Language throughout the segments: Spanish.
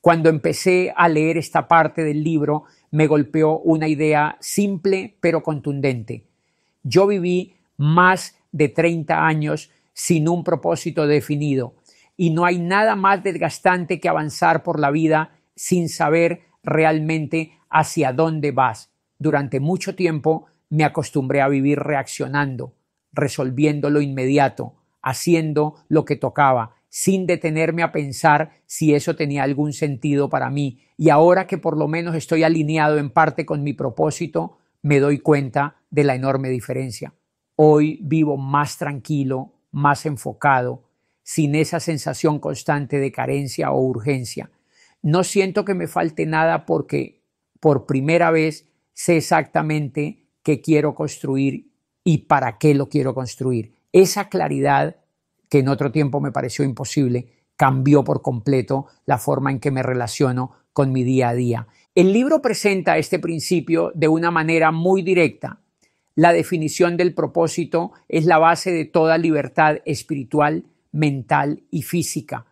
Cuando empecé a leer esta parte del libro, me golpeó una idea simple pero contundente. Yo viví más de 30 años sin un propósito definido y no hay nada más desgastante que avanzar por la vida sin saber realmente hacia dónde vas. Durante mucho tiempo me acostumbré a vivir reaccionando, resolviendo lo inmediato, haciendo lo que tocaba, sin detenerme a pensar si eso tenía algún sentido para mí. Y ahora que por lo menos estoy alineado en parte con mi propósito, me doy cuenta de la enorme diferencia. Hoy vivo más tranquilo, más enfocado, sin esa sensación constante de carencia o urgencia. No siento que me falte nada porque por primera vez sé exactamente qué quiero construir y para qué lo quiero construir. Esa claridad, que en otro tiempo me pareció imposible, cambió por completo la forma en que me relaciono con mi día a día. El libro presenta este principio de una manera muy directa. La definición del propósito es la base de toda libertad espiritual, mental y física.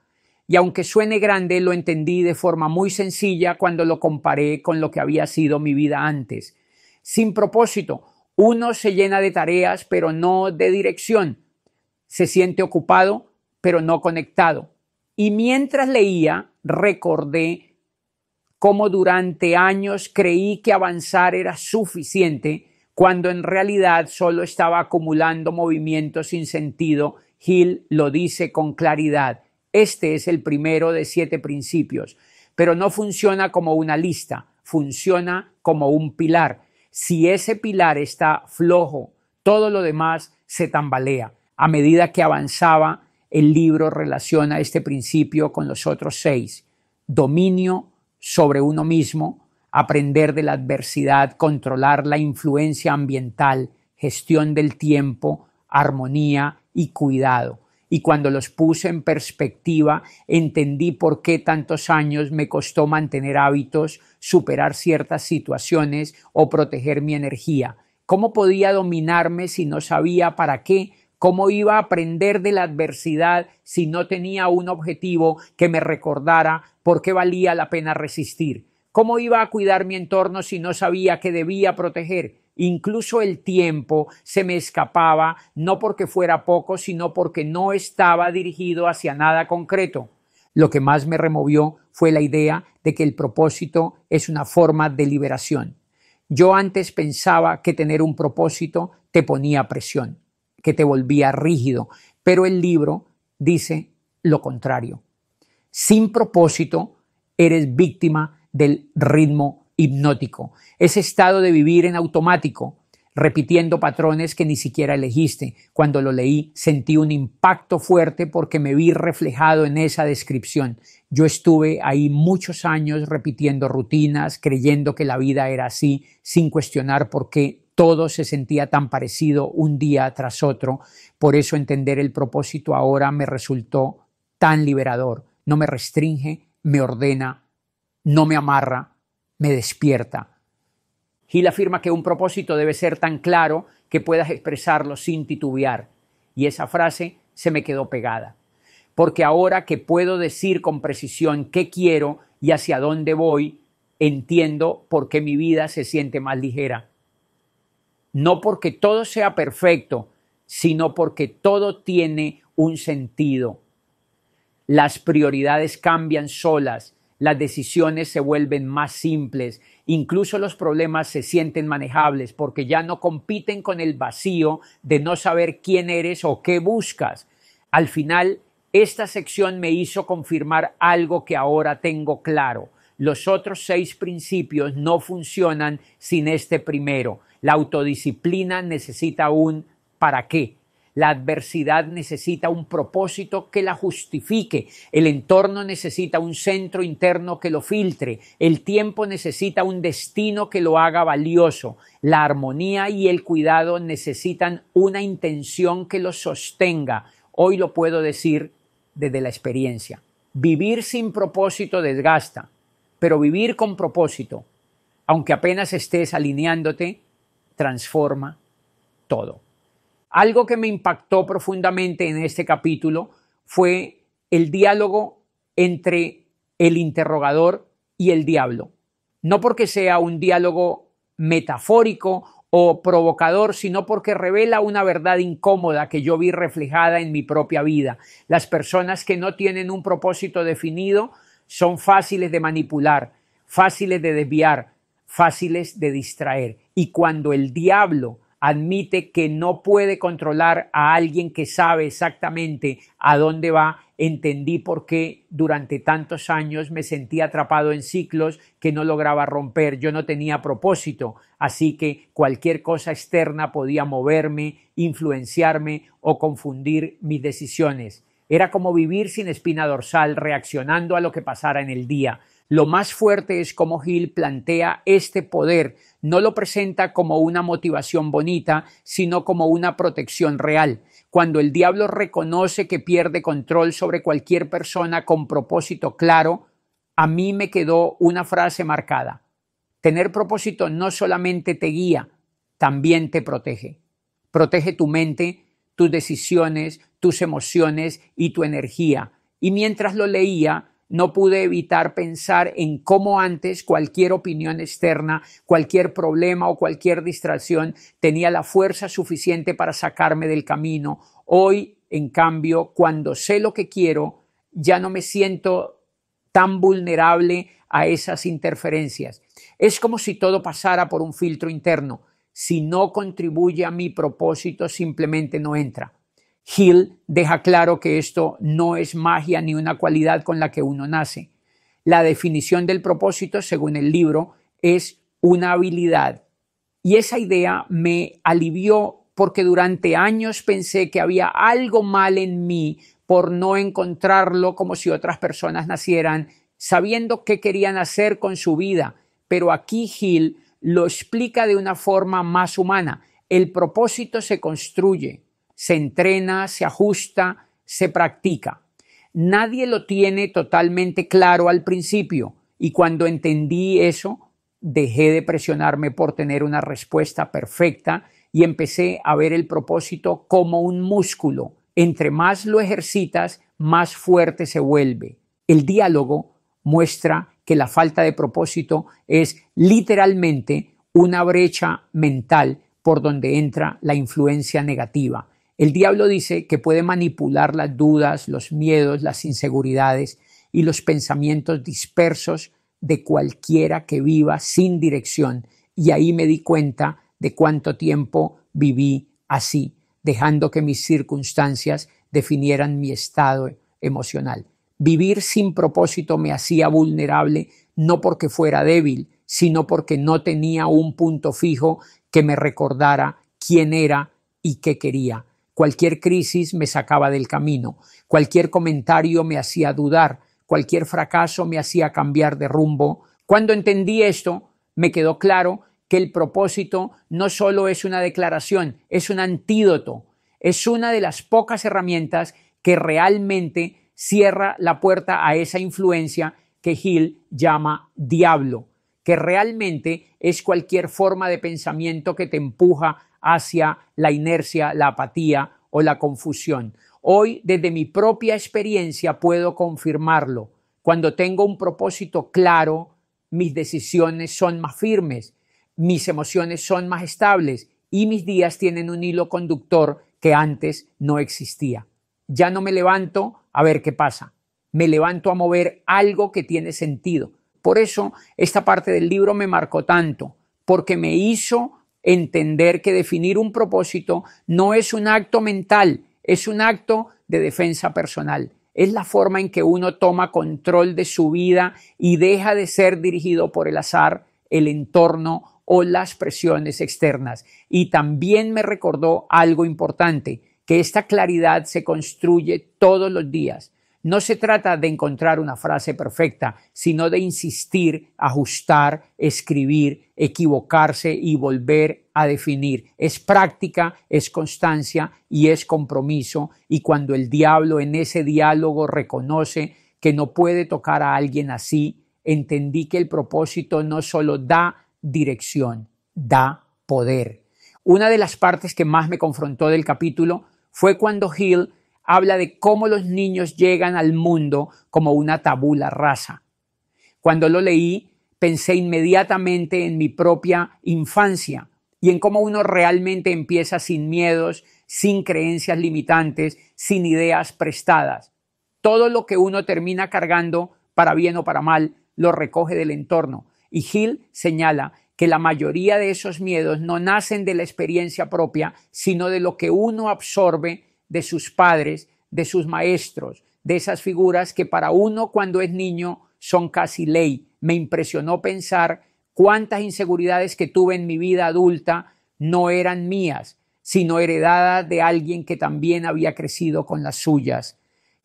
Y aunque suene grande, lo entendí de forma muy sencilla cuando lo comparé con lo que había sido mi vida antes. Sin propósito, uno se llena de tareas, pero no de dirección. Se siente ocupado, pero no conectado. Y mientras leía, recordé cómo durante años creí que avanzar era suficiente, cuando en realidad solo estaba acumulando movimientos sin sentido. Hill lo dice con claridad. Este es el primero de 7 principios, pero no funciona como una lista, funciona como un pilar. Si ese pilar está flojo, todo lo demás se tambalea. A medida que avanzaba, el libro relaciona este principio con los otros 6. Dominio sobre uno mismo, aprender de la adversidad, controlar la influencia ambiental, gestión del tiempo, armonía y cuidado. Y cuando los puse en perspectiva, entendí por qué tantos años me costó mantener hábitos, superar ciertas situaciones o proteger mi energía. ¿Cómo podía dominarme si no sabía para qué? ¿Cómo iba a aprender de la adversidad si no tenía un objetivo que me recordara por qué valía la pena resistir? ¿Cómo iba a cuidar mi entorno si no sabía que debía proteger? Incluso el tiempo se me escapaba, no porque fuera poco, sino porque no estaba dirigido hacia nada concreto. Lo que más me removió fue la idea de que el propósito es una forma de liberación. Yo antes pensaba que tener un propósito te ponía presión, que te volvía rígido, pero el libro dice lo contrario. Sin propósito, eres víctima del ritmo hipnótico, ese estado de vivir en automático, repitiendo patrones que ni siquiera elegiste. Cuando lo leí, sentí un impacto fuerte porque me vi reflejado en esa descripción. Yo estuve ahí muchos años repitiendo rutinas, creyendo que la vida era así, sin cuestionar por qué todo se sentía tan parecido un día tras otro. Por eso entender el propósito ahora me resultó tan liberador. No me restringe, me ordena, no me amarra, me despierta. Hill afirma que un propósito debe ser tan claro que puedas expresarlo sin titubear. Y esa frase se me quedó pegada. Porque ahora que puedo decir con precisión qué quiero y hacia dónde voy, entiendo por qué mi vida se siente más ligera. No porque todo sea perfecto, sino porque todo tiene un sentido. Las prioridades cambian solas, las decisiones se vuelven más simples, incluso los problemas se sienten manejables porque ya no compiten con el vacío de no saber quién eres o qué buscas. Al final, esta sección me hizo confirmar algo que ahora tengo claro. Los otros 6 principios no funcionan sin este primero. La autodisciplina necesita un ¿para qué? La adversidad necesita un propósito que la justifique. El entorno necesita un centro interno que lo filtre. El tiempo necesita un destino que lo haga valioso. La armonía y el cuidado necesitan una intención que lo sostenga. Hoy lo puedo decir desde la experiencia. Vivir sin propósito desgasta, pero vivir con propósito, aunque apenas estés alineándote, transforma todo. Algo que me impactó profundamente en este capítulo fue el diálogo entre el interrogador y el diablo. No porque sea un diálogo metafórico o provocador, sino porque revela una verdad incómoda que yo vi reflejada en mi propia vida. Las personas que no tienen un propósito definido son fáciles de manipular, fáciles de desviar, fáciles de distraer. Y cuando el diablo admite que no puede controlar a alguien que sabe exactamente a dónde va, entendí por qué durante tantos años me sentí atrapado en ciclos que no lograba romper. Yo no tenía propósito, así que cualquier cosa externa podía moverme, influenciarme o confundir mis decisiones. Era como vivir sin espina dorsal, reaccionando a lo que pasara en el día. Lo más fuerte es cómo Hill plantea este poder. No lo presenta como una motivación bonita, sino como una protección real. Cuando el diablo reconoce que pierde control sobre cualquier persona con propósito claro, a mí me quedó una frase marcada. Tener propósito no solamente te guía, también te protege. Protege tu mente, tus decisiones, tus emociones y tu energía. Y mientras lo leía, no pude evitar pensar en cómo antes cualquier opinión externa, cualquier problema o cualquier distracción tenía la fuerza suficiente para sacarme del camino. Hoy, en cambio, cuando sé lo que quiero, ya no me siento tan vulnerable a esas interferencias. Es como si todo pasara por un filtro interno. Si no contribuye a mi propósito, simplemente no entra. Hill deja claro que esto no es magia ni una cualidad con la que uno nace. La definición del propósito, según el libro, es una habilidad. Y esa idea me alivió porque durante años pensé que había algo mal en mí por no encontrarlo, como si otras personas nacieran sabiendo qué querían hacer con su vida. Pero aquí Hill lo explica de una forma más humana. El propósito se construye, se entrena, se ajusta, se practica. Nadie lo tiene totalmente claro al principio y cuando entendí eso, dejé de presionarme por tener una respuesta perfecta y empecé a ver el propósito como un músculo. Entre más lo ejercitas, más fuerte se vuelve. El diálogo muestra que la falta de propósito es literalmente una brecha mental por donde entra la influencia negativa. El diablo dice que puede manipular las dudas, los miedos, las inseguridades y los pensamientos dispersos de cualquiera que viva sin dirección. Y ahí me di cuenta de cuánto tiempo viví así, dejando que mis circunstancias definieran mi estado emocional. Vivir sin propósito me hacía vulnerable, no porque fuera débil, sino porque no tenía un punto fijo que me recordara quién era y qué quería. Cualquier crisis me sacaba del camino, cualquier comentario me hacía dudar, cualquier fracaso me hacía cambiar de rumbo. Cuando entendí esto, me quedó claro que el propósito no solo es una declaración, es un antídoto, es una de las pocas herramientas que realmente cierra la puerta a esa influencia que Hill llama diablo, que realmente es cualquier forma de pensamiento que te empuja hacia la inercia, la apatía o la confusión. Hoy, desde mi propia experiencia, puedo confirmarlo. Cuando tengo un propósito claro, mis decisiones son más firmes, mis emociones son más estables y mis días tienen un hilo conductor que antes no existía. Ya no me levanto a ver qué pasa, me levanto a mover algo que tiene sentido. Por eso esta parte del libro me marcó tanto, porque me hizo entender que definir un propósito no es un acto mental, es un acto de defensa personal. Es la forma en que uno toma control de su vida y deja de ser dirigido por el azar, el entorno o las presiones externas. Y también me recordó algo importante, que esta claridad se construye todos los días. No se trata de encontrar una frase perfecta, sino de insistir, ajustar, escribir, equivocarse y volver a definir. Es práctica, es constancia y es compromiso. Y cuando el diablo en ese diálogo reconoce que no puede tocar a alguien así, entendí que el propósito no solo da dirección, da poder. Una de las partes que más me confrontó del capítulo fue cuando Hill habla de cómo los niños llegan al mundo como una tabula rasa. Cuando lo leí, pensé inmediatamente en mi propia infancia y en cómo uno realmente empieza sin miedos, sin creencias limitantes, sin ideas prestadas. Todo lo que uno termina cargando, para bien o para mal, lo recoge del entorno. Y Hill señala que la mayoría de esos miedos no nacen de la experiencia propia, sino de lo que uno absorbe de sus padres, de sus maestros, de esas figuras que para uno cuando es niño son casi ley. Me impresionó pensar cuántas inseguridades que tuve en mi vida adulta no eran mías, sino heredadas de alguien que también había crecido con las suyas.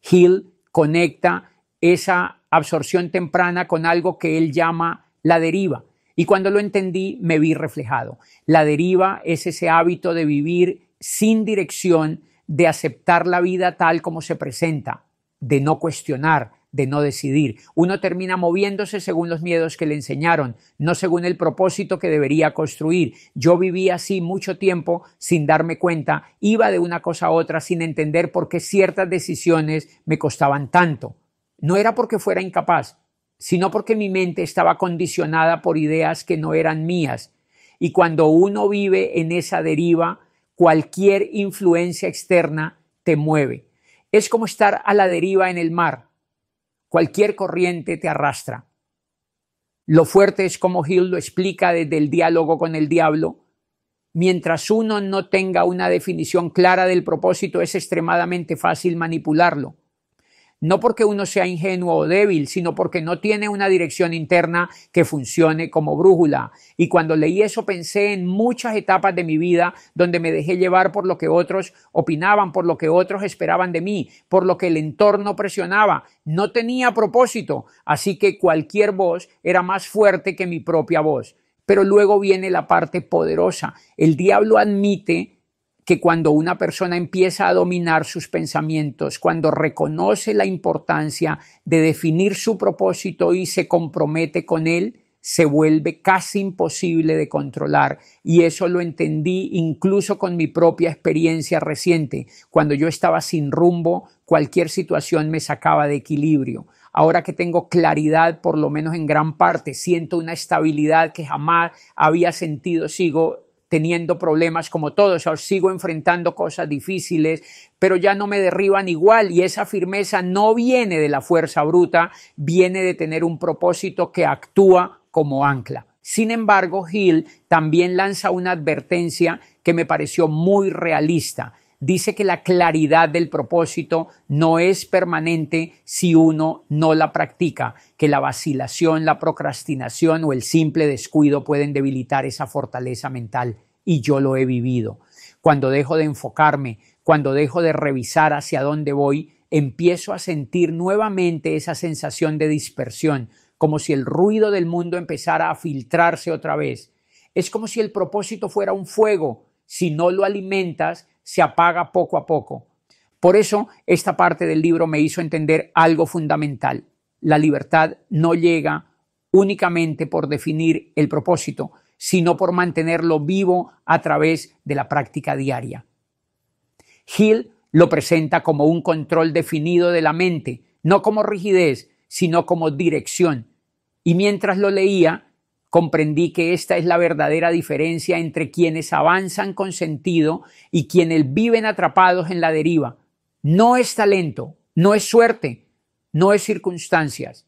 Hill conecta esa absorción temprana con algo que él llama la deriva. Y cuando lo entendí, me vi reflejado. La deriva es ese hábito de vivir sin dirección, de aceptar la vida tal como se presenta, de no cuestionar, de no decidir. Uno termina moviéndose según los miedos que le enseñaron, no según el propósito que debería construir. Yo viví así mucho tiempo sin darme cuenta, iba de una cosa a otra sin entender por qué ciertas decisiones me costaban tanto. No era porque fuera incapaz, sino porque mi mente estaba condicionada por ideas que no eran mías. Y cuando uno vive en esa deriva, cualquier influencia externa te mueve. Es como estar a la deriva en el mar. Cualquier corriente te arrastra. Lo fuerte es como Hill lo explica desde el diálogo con el diablo. Mientras uno no tenga una definición clara del propósito, es extremadamente fácil manipularlo. No porque uno sea ingenuo o débil, sino porque no tiene una dirección interna que funcione como brújula. Y cuando leí eso pensé en muchas etapas de mi vida donde me dejé llevar por lo que otros opinaban, por lo que otros esperaban de mí, por lo que el entorno presionaba. No tenía propósito, así que cualquier voz era más fuerte que mi propia voz. Pero luego viene la parte poderosa. El diablo admite que cuando una persona empieza a dominar sus pensamientos, cuando reconoce la importancia de definir su propósito y se compromete con él, se vuelve casi imposible de controlar. Y eso lo entendí incluso con mi propia experiencia reciente. Cuando yo estaba sin rumbo, cualquier situación me sacaba de equilibrio. Ahora que tengo claridad, por lo menos en gran parte, siento una estabilidad que jamás había sentido. Sigo teniendo problemas como todos, sigo enfrentando cosas difíciles, pero ya no me derriban igual, y esa firmeza no viene de la fuerza bruta, viene de tener un propósito que actúa como ancla. Sin embargo, Hill también lanza una advertencia que me pareció muy realista. Dice que la claridad del propósito no es permanente si uno no la practica, que la vacilación, la procrastinación o el simple descuido pueden debilitar esa fortaleza mental. Y yo lo he vivido. Cuando dejo de enfocarme, cuando dejo de revisar hacia dónde voy, empiezo a sentir nuevamente esa sensación de dispersión, como si el ruido del mundo empezara a filtrarse otra vez. Es como si el propósito fuera un fuego. Si no lo alimentas, se apaga poco a poco. Por eso, esta parte del libro me hizo entender algo fundamental. La libertad no llega únicamente por definir el propósito, sino por mantenerlo vivo a través de la práctica diaria. Hill lo presenta como un control definido de la mente, no como rigidez, sino como dirección. Y mientras lo leía, comprendí que esta es la verdadera diferencia entre quienes avanzan con sentido y quienes viven atrapados en la deriva. No es talento, no es suerte, no es circunstancias.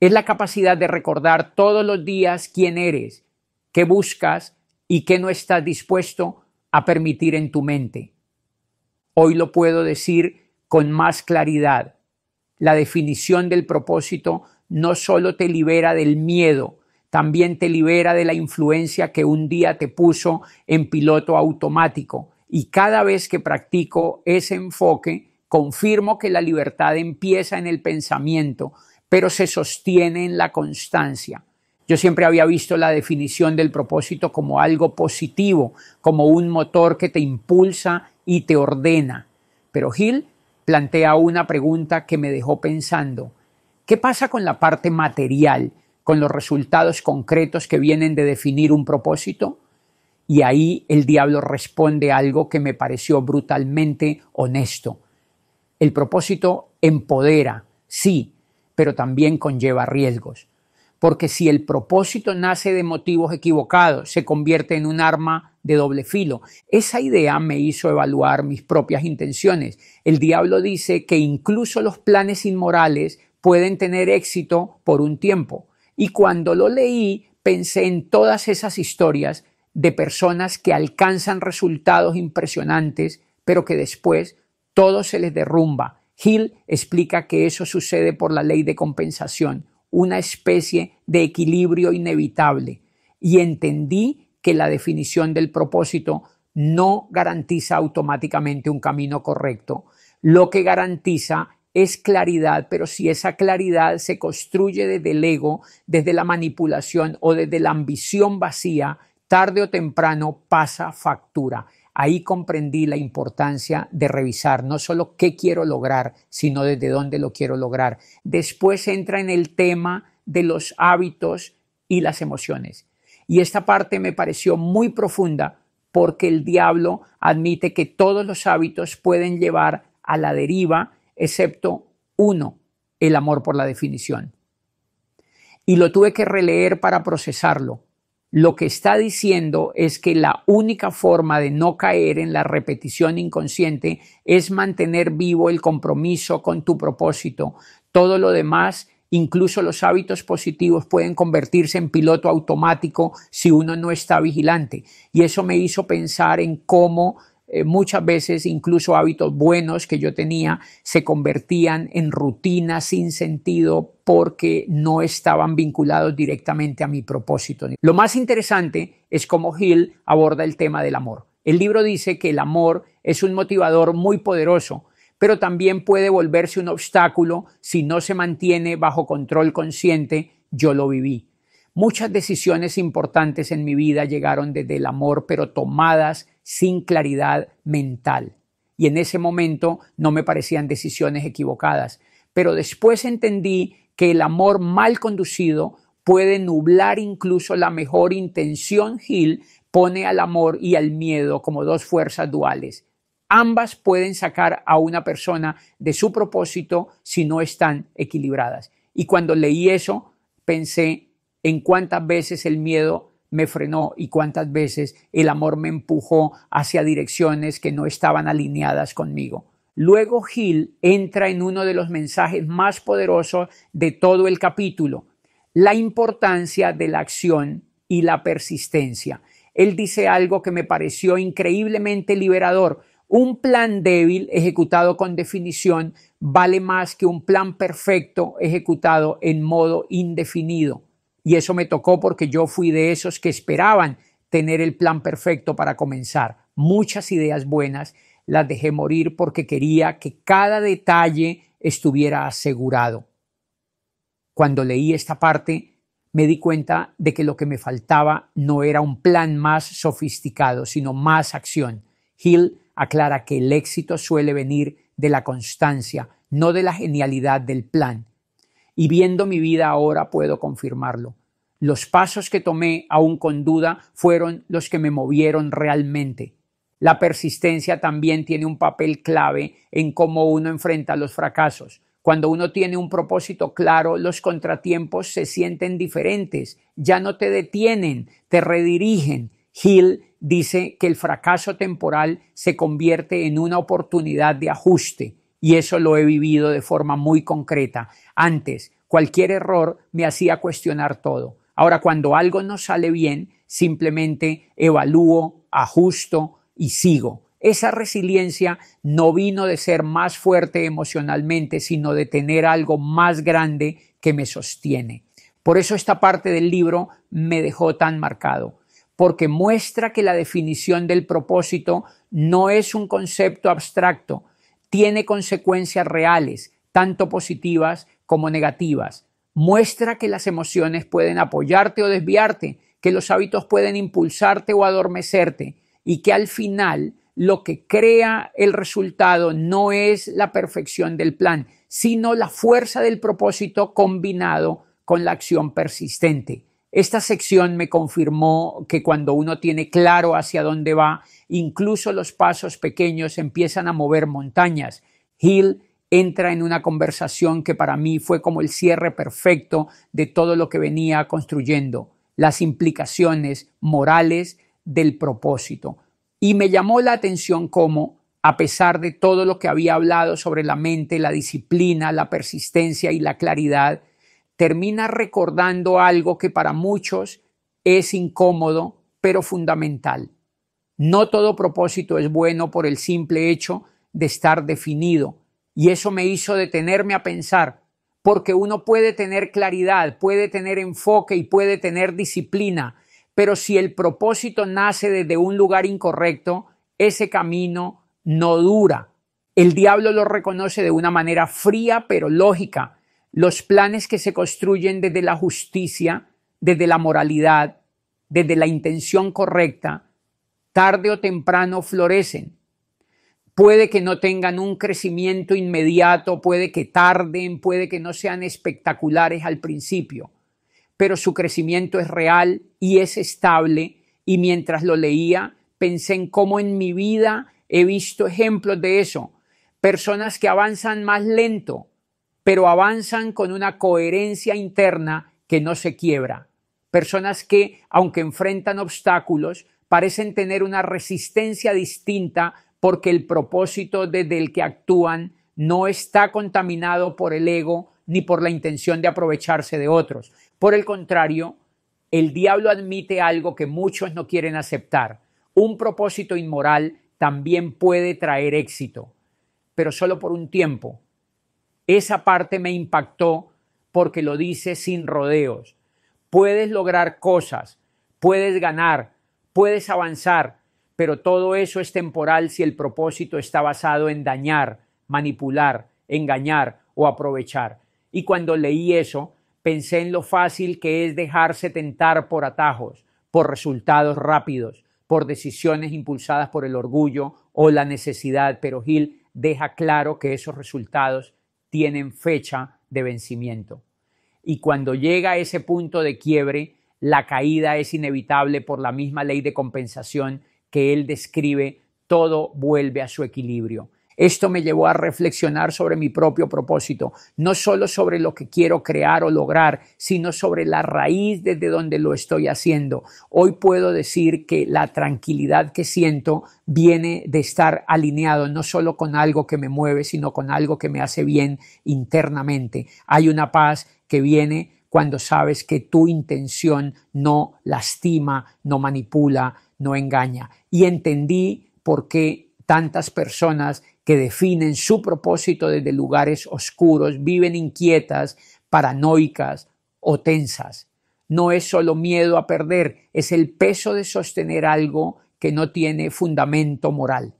Es la capacidad de recordar todos los días quién eres, qué buscas y qué no estás dispuesto a permitir en tu mente. Hoy lo puedo decir con más claridad. La definición del propósito no solo te libera del miedo, también te libera de la influencia que un día te puso en piloto automático. Y cada vez que practico ese enfoque, confirmo que la libertad empieza en el pensamiento, pero se sostiene en la constancia. Yo siempre había visto la definición del propósito como algo positivo, como un motor que te impulsa y te ordena. Pero Hill plantea una pregunta que me dejó pensando. ¿Qué pasa con la parte material, con los resultados concretos que vienen de definir un propósito? Y ahí el diablo responde algo que me pareció brutalmente honesto. El propósito empodera, sí, pero también conlleva riesgos. porque si el propósito nace de motivos equivocados, se convierte en un arma de doble filo. Esa idea me hizo evaluar mis propias intenciones. El diablo dice que incluso los planes inmorales pueden tener éxito por un tiempo. Y cuando lo leí, pensé en todas esas historias de personas que alcanzan resultados impresionantes, pero que después todo se les derrumba. Hill explica que eso sucede por la ley de compensación, una especie de equilibrio inevitable. Y entendí que la definición del propósito no garantiza automáticamente un camino correcto. Lo que garantiza es claridad, pero si esa claridad se construye desde el ego, desde la manipulación o desde la ambición vacía, tarde o temprano pasa factura. Ahí comprendí la importancia de revisar no solo qué quiero lograr, sino desde dónde lo quiero lograr. Después entra en el tema de los hábitos y las emociones. Y esta parte me pareció muy profunda porque el diablo admite que todos los hábitos pueden llevar a la deriva, excepto uno, el amor por la definición. Y lo tuve que releer para procesarlo. Lo que está diciendo es que la única forma de no caer en la repetición inconsciente es mantener vivo el compromiso con tu propósito. Todo lo demás, incluso los hábitos positivos, pueden convertirse en piloto automático si uno no está vigilante. Y eso me hizo pensar en cómo muchas veces incluso hábitos buenos que yo tenía se convertían en rutinas sin sentido porque no estaban vinculados directamente a mi propósito. Lo más interesante es cómo Hill aborda el tema del amor. El libro dice que el amor es un motivador muy poderoso, pero también puede volverse un obstáculo si no se mantiene bajo control consciente. Yo lo viví. Muchas decisiones importantes en mi vida llegaron desde el amor, pero tomadas sin claridad mental. Y en ese momento no me parecían decisiones equivocadas. Pero después entendí que el amor mal conducido puede nublar incluso la mejor intención. Hill pone al amor y al miedo como dos fuerzas duales. Ambas pueden sacar a una persona de su propósito si no están equilibradas. Y cuando leí eso, pensé en cuántas veces el miedo me frenó y cuántas veces el amor me empujó hacia direcciones que no estaban alineadas conmigo. Luego Hill entra en uno de los mensajes más poderosos de todo el capítulo, la importancia de la acción y la persistencia. Él dice algo que me pareció increíblemente liberador. Un plan débil ejecutado con definición vale más que un plan perfecto ejecutado en modo indefinido. Y eso me tocó porque yo fui de esos que esperaban tener el plan perfecto para comenzar. Muchas ideas buenas las dejé morir porque quería que cada detalle estuviera asegurado. Cuando leí esta parte, me di cuenta de que lo que me faltaba no era un plan más sofisticado, sino más acción. Hill aclara que el éxito suele venir de la constancia, no de la genialidad del plan. Y viendo mi vida ahora puedo confirmarlo. Los pasos que tomé, aún con duda, fueron los que me movieron realmente. La persistencia también tiene un papel clave en cómo uno enfrenta los fracasos. Cuando uno tiene un propósito claro, los contratiempos se sienten diferentes, ya no te detienen, te redirigen. Hill dice que el fracaso temporal se convierte en una oportunidad de ajuste. Y eso lo he vivido de forma muy concreta. Antes, cualquier error me hacía cuestionar todo. Ahora, cuando algo no sale bien, simplemente evalúo, ajusto y sigo. Esa resiliencia no vino de ser más fuerte emocionalmente, sino de tener algo más grande que me sostiene. Por eso esta parte del libro me dejó tan marcado, porque muestra que la definición del propósito no es un concepto abstracto, tiene consecuencias reales, tanto positivas como negativas. Muestra que las emociones pueden apoyarte o desviarte, que los hábitos pueden impulsarte o adormecerte y que al final lo que crea el resultado no es la perfección del plan, sino la fuerza del propósito combinado con la acción persistente. Esta sección me confirmó que cuando uno tiene claro hacia dónde va, incluso los pasos pequeños empiezan a mover montañas. Hill entra en una conversación que para mí fue como el cierre perfecto de todo lo que venía construyendo, las implicaciones morales del propósito. Y me llamó la atención cómo, a pesar de todo lo que había hablado sobre la mente, la disciplina, la persistencia y la claridad, termina recordando algo que para muchos es incómodo, pero fundamental. No todo propósito es bueno por el simple hecho de estar definido. Y eso me hizo detenerme a pensar, porque uno puede tener claridad, puede tener enfoque y puede tener disciplina, pero si el propósito nace desde un lugar incorrecto, ese camino no dura. El diablo lo reconoce de una manera fría pero lógica. Los planes que se construyen desde la justicia, desde la moralidad, desde la intención correcta, tarde o temprano florecen. Puede que no tengan un crecimiento inmediato, puede que tarden, puede que no sean espectaculares al principio, pero su crecimiento es real y es estable, y mientras lo leía pensé en cómo en mi vida he visto ejemplos de eso, personas que avanzan más lento, pero avanzan con una coherencia interna que no se quiebra, personas que, aunque enfrentan obstáculos, parecen tener una resistencia distinta porque el propósito desde el que actúan no está contaminado por el ego ni por la intención de aprovecharse de otros. Por el contrario, el diablo admite algo que muchos no quieren aceptar. Un propósito inmoral también puede traer éxito, pero solo por un tiempo. Esa parte me impactó porque lo dice sin rodeos. Puedes lograr cosas, puedes ganar, puedes avanzar, pero todo eso es temporal si el propósito está basado en dañar, manipular, engañar o aprovechar. Y cuando leí eso, pensé en lo fácil que es dejarse tentar por atajos, por resultados rápidos, por decisiones impulsadas por el orgullo o la necesidad, pero Hill deja claro que esos resultados tienen fecha de vencimiento. Y cuando llega a ese punto de quiebre, la caída es inevitable por la misma ley de compensación que él describe, todo vuelve a su equilibrio. Esto me llevó a reflexionar sobre mi propio propósito, no solo sobre lo que quiero crear o lograr, sino sobre la raíz desde donde lo estoy haciendo. Hoy puedo decir que la tranquilidad que siento viene de estar alineado no solo con algo que me mueve, sino con algo que me hace bien internamente. Hay una paz que viene cuando sabes que tu intención no lastima, no manipula, no engaña. Y entendí por qué tantas personas que definen su propósito desde lugares oscuros viven inquietas, paranoicas o tensas. No es solo miedo a perder, es el peso de sostener algo que no tiene fundamento moral.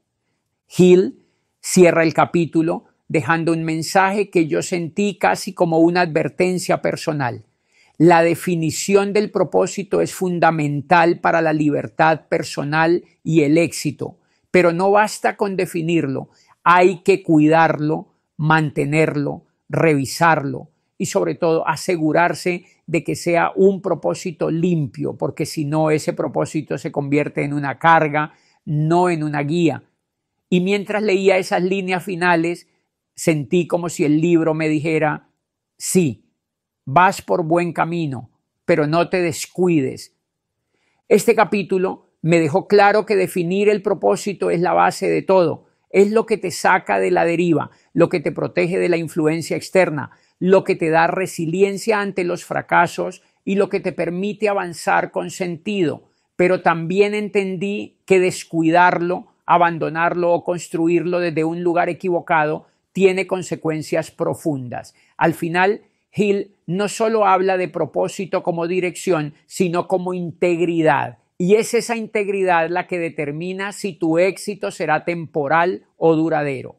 Hill cierra el capítulo dejando un mensaje que yo sentí casi como una advertencia personal. La definición del propósito es fundamental para la libertad personal y el éxito, pero no basta con definirlo, hay que cuidarlo, mantenerlo, revisarlo y sobre todo asegurarse de que sea un propósito limpio, porque si no, ese propósito se convierte en una carga, no en una guía. Y mientras leía esas líneas finales, sentí como si el libro me dijera, sí, vas por buen camino, pero no te descuides. Este capítulo me dejó claro que definir el propósito es la base de todo. Es lo que te saca de la deriva, lo que te protege de la influencia externa, lo que te da resiliencia ante los fracasos y lo que te permite avanzar con sentido. Pero también entendí que descuidarlo, abandonarlo o construirlo desde un lugar equivocado tiene consecuencias profundas. Al final, Hill no solo habla de propósito como dirección, sino como integridad. Y es esa integridad la que determina si tu éxito será temporal o duradero.